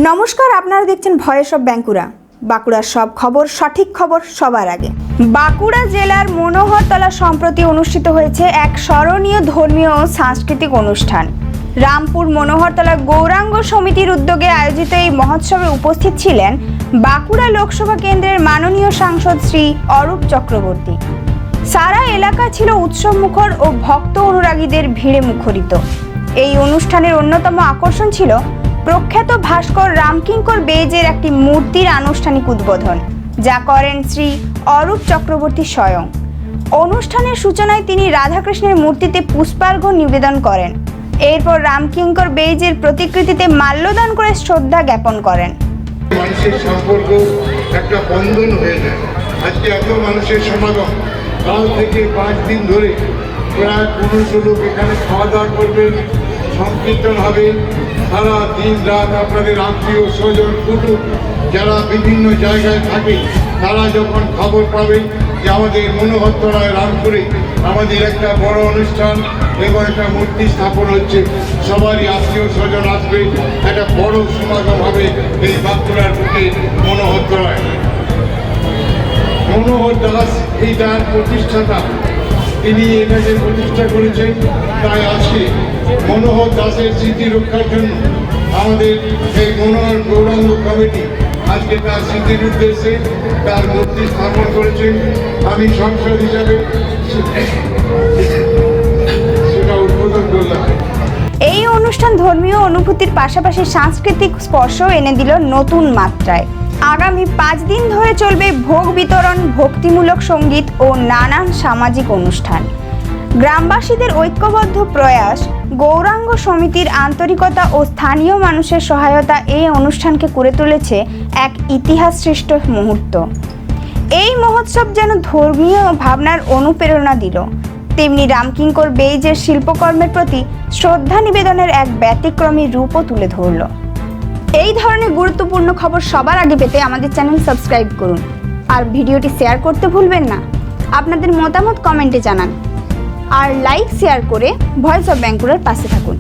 নমস্কার, আপনারা দেখছেন ভয়েস অফ বাঁকুড়া। বাঁকুড়ার সব খবর, সঠিক খবর সবার আগে। বাঁকুড়া জেলার মনোহরতলা সম্প্রতি অনুষ্ঠিত হয়েছে এক স্মরণীয় ধর্মীয় ও সাংস্কৃতিক অনুষ্ঠান। রামপুর মনোহরতলা গৌরাঙ্গ সমিতির উদ্যোগে আয়োজিত এই মহোৎসবে উপস্থিত ছিলেন বাঁকুড়া লোকসভা কেন্দ্রের মাননীয় সাংসদ শ্রী অরূপ চক্রবর্তী। সারা এলাকা ছিল উৎসবমুখর ও ভক্ত অনুরাগীদের ভিড়ে মুখরিত। এই অনুষ্ঠানের অন্যতম আকর্ষণ ছিল প্রখ্যাত ভাস্কর রামকিঙ্কর বেইজের একটি মূর্তির আনুষ্ঠানিক উদ্বোধন, যা করেন শ্রী অরূপ চক্রবর্তী স্বয়ং। অনুষ্ঠানের সূচনায় তিনি রাধাকৃষ্ণের মূর্তিতে পুষ্পার্ঘ্য নিবেদন করেন। এরপর রামকিঙ্কর বেইজের প্রতিকৃতিতে মাল্যদান করে শ্রদ্ধা জ্ঞাপন করেন। মানুষের সম্পর্ক একটা বন্ধন হয়ে যায়। আজকে এত মানুষের সমাগম, কাল থেকে 5 দিন ধরে প্রায় 1500 লোক এখানে খাওয়া দাওয়া করবেন, সংকীর্তন হবে। সারা দিন রাত আপনাদের আত্মীয় স্বজন কুটুম যারা বিভিন্ন জায়গায় থাকে, তারা যখন খবর পাবে যে আমাদের মনোহরতলায় রামপুরে আমাদের একটা বড় অনুষ্ঠান এবং একটা মূর্তি স্থাপন হচ্ছে, সবারই আত্মীয় স্বজন আসবে, একটা বড় সমাগম হবে এই বাঁকুড়ার বুকে মনোহরতলায়। মনোহর দাস এই তার প্রতিষ্ঠাতা, তিনি এটাকে প্রতিষ্ঠা করেছেন। তাই আজকে মনোহর দাসের স্মৃতি রক্ষার জন্য আমাদের এই মনোহর গৌরাঙ্গ কমিটি আজকে তার স্মৃতির উদ্দেশ্যে তার মূর্তি স্থাপন করেছেন। আমি সংসদ হিসাবে সেটা উদ্বোধন করলাম। এই অনুষ্ঠান ধর্মীয় অনুভূতির পাশাপাশি সাংস্কৃতিক স্পর্শ এনে দিল নতুন মাত্রায়। আগামী 5 দিন ধরে চলবে ভোগ বিতরণ, ভক্তিমূলক সঙ্গীত ও নানান সামাজিক অনুষ্ঠান। গ্রামবাসীদের ঐক্যবদ্ধ প্রয়াস, গৌরাঙ্গ সমিতির আন্তরিকতা ও স্থানীয় মানুষের সহায়তা এই অনুষ্ঠানকে করে তুলেছে এক ইতিহাস সৃষ্ট মুহূর্ত। এই মহোৎসব যেন ধর্মীয় ভাবনার অনুপ্রেরণা দিল, তেমনি রামকিঙ্কর বেইজের শিল্পকর্মের প্রতি শ্রদ্ধা নিবেদনের এক ব্যতিক্রমী রূপও তুলে ধরল। এই ধরনের গুরুত্বপূর্ণ খবর সবার আগে পেতে আমাদের চ্যানেল সাবস্ক্রাইব করুন আর ভিডিওটি শেয়ার করতে ভুলবেন না। আপনাদের মতামত কমেন্টে জানান আর লাইক শেয়ার করে ভয়েস অফ বাঁকুড়ার পাশে থাকুন।